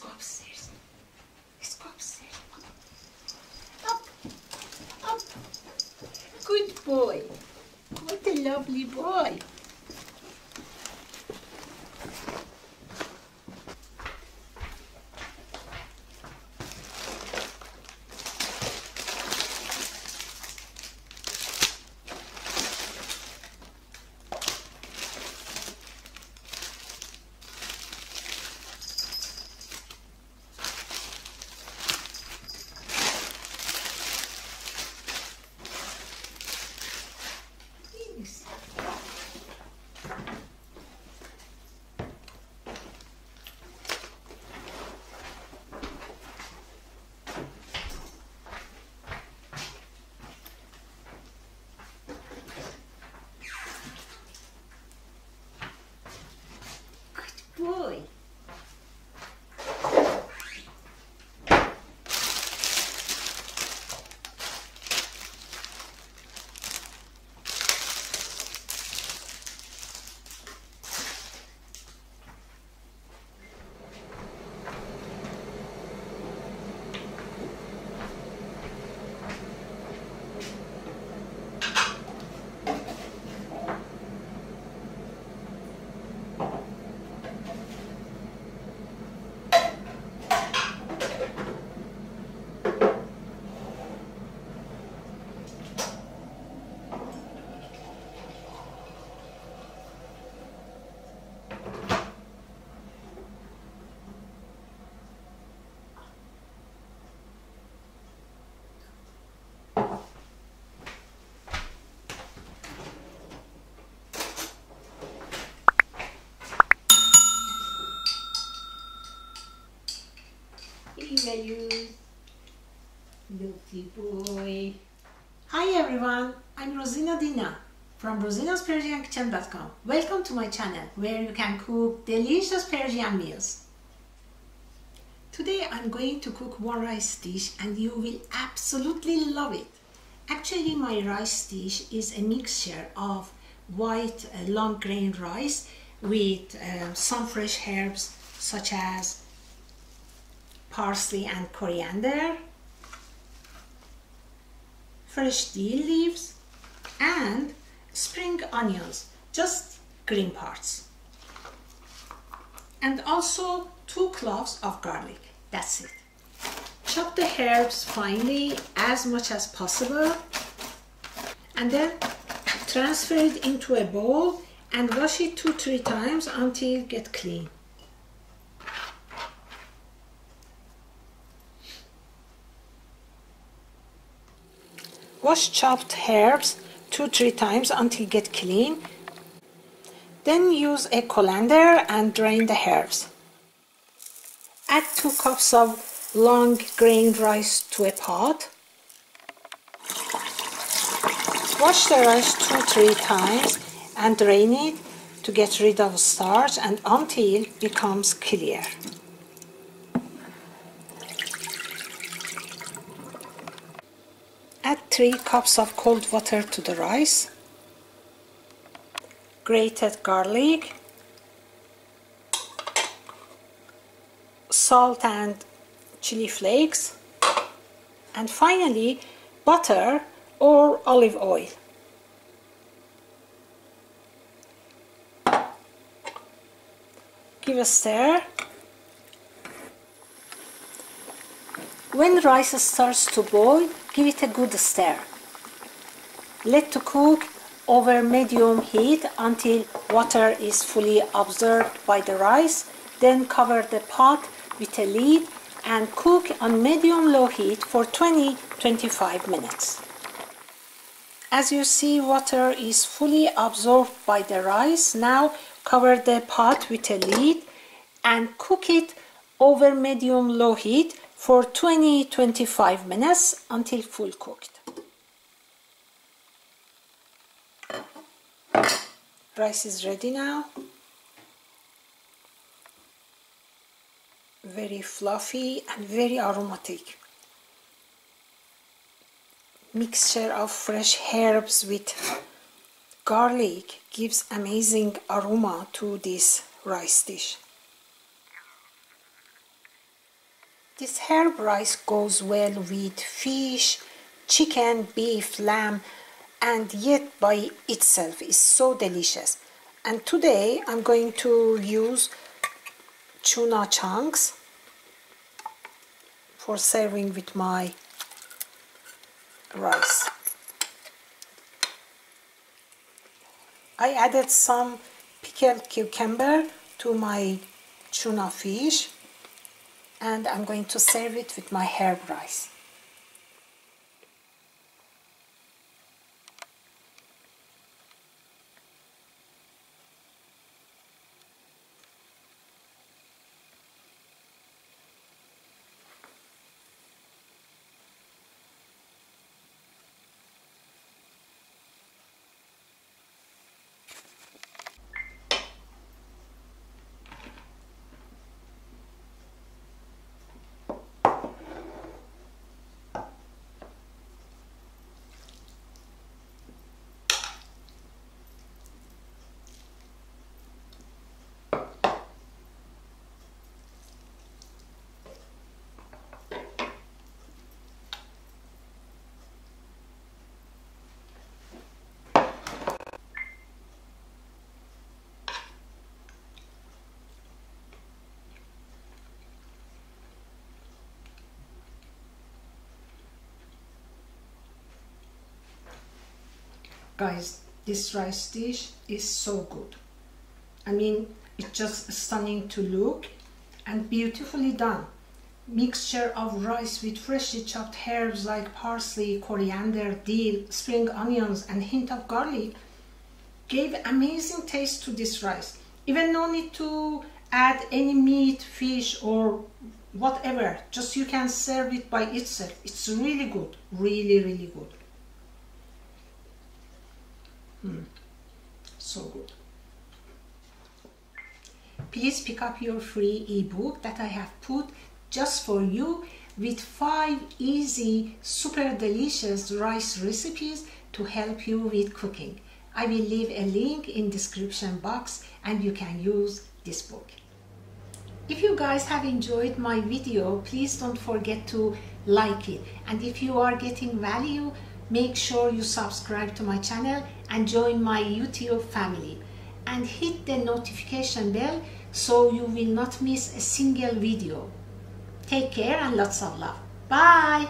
go upstairs. Let's go upstairs. Up, up. Good boy. What a lovely boy. Boy. Naughty boy. Hi everyone, I'm Rosina Dina from rosinaspersiankitchen.com. Welcome to my channel where you can cook delicious Persian meals. Today I'm going to cook one rice dish and you will absolutely love it. Actually, my rice dish is a mixture of white long grain rice with some fresh herbs such as parsley and coriander, fresh dill leaves, and spring onions, just green parts, and also 2 cloves of garlic. That's it. Chop the herbs finely as much as possible and then transfer it into a bowl and wash it 2-3 times until it gets clean. Wash chopped herbs 2-3 times until get clean. Then use a colander and drain the herbs. Add 2 cups of long grain rice to a pot. Wash the rice 2-3 times and drain it to get rid of starch and until it becomes clear. Add 3 cups of cold water to the rice, grated garlic, salt and chili flakes, and finally butter or olive oil. Give a stir. When rice starts to boil, give it a good stir. Let to cook over medium heat until water is fully absorbed by the rice. Then cover the pot with a lid and cook on medium-low heat for 20-25 minutes. As you see, water is fully absorbed by the rice. Now cover the pot with a lid and cook it over medium-low heat for 20-25 minutes until full cooked. Rice is ready now. Very fluffy and very aromatic. Mixture of fresh herbs with garlic gives amazing aroma to this rice dish. This herb rice goes well with fish, chicken, beef, lamb, and yet by itself is so delicious. And today I'm going to use tuna chunks for serving with my rice. I added some pickled cucumber to my tuna fish, and I'm going to serve it with my herb rice. Guys, this rice dish is so good. I mean, it's just stunning to look and beautifully done. Mixture of rice with freshly chopped herbs like parsley, coriander, dill, spring onions, and hint of garlic gave amazing taste to this rice. Even no need to add any meat, fish, or whatever. Just you can serve it by itself. It's really good, really good. So good. Please pick up your free ebook that I have put just for you with 5 easy, super delicious rice recipes to help you with cooking. I will leave a link in description box and you can use this book. If you guys have enjoyed my video, please don't forget to like it. And if you are getting value, make sure you subscribe to my channel and join my YouTube family. And hit the notification bell so you will not miss a single video. Take care and lots of love. Bye!